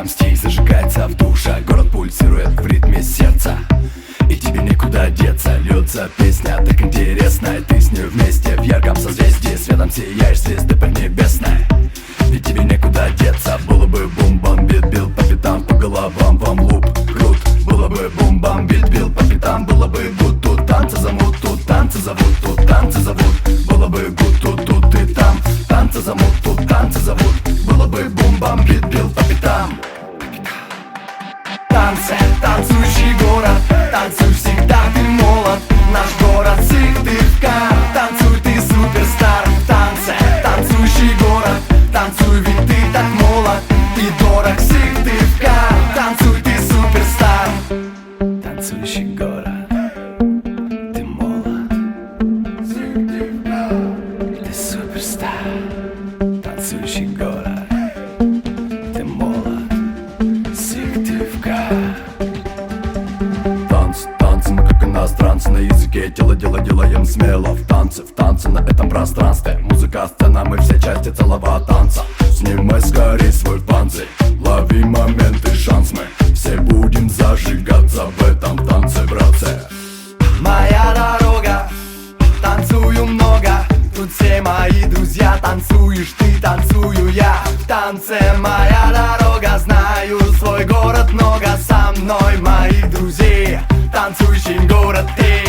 Стих зажигается в душе, город пульсирует в ритме сердца, и тебе некуда деться. Льется песня так интересная, ты с ней вместе в ярком созвездии, светом сияешь звезды поднебесной, и тебе некуда деться. Было бы бум-бам, бит-бил по пятам, по головам вам луп крут. Было бы бум-бам, бит-бил по пятам, было бы гуд, тут танцы замут, тут танцы зовут, тут танцы зовут. Было бы гуд, тут и там танцы замут, тут танцы зовут. Было бы бум-бам, бит-бил по пятам. Танцы, танцующий город, танцуй всегда, ты молод. Наш город Сыктывкар, танцуй, ты суперстар. Танцы, танцующий город, танцуй, ведь ты так молод и дорог. Сыктывкар, танцуй, ты суперстар. Танцующий город, ты молод. Сыктывкар, ты суперстар. Танцующий город, ты молод. Сыктывкар. Танцы, мы как иностранцы на языке тела, делаем смело. В танце на этом пространстве. Музыка, сцена, мы все части целого танца. Снимай скорей свой панцирь, лови моменты, шанс. Мы все будем зажигаться в этом танце, братцы. Моя дорога, танцую много. Тут все мои друзья, танцуешь ты, танцую я. В танце моя дорога, знаю свой город много. Со мной мои друзья, танцующий город ты.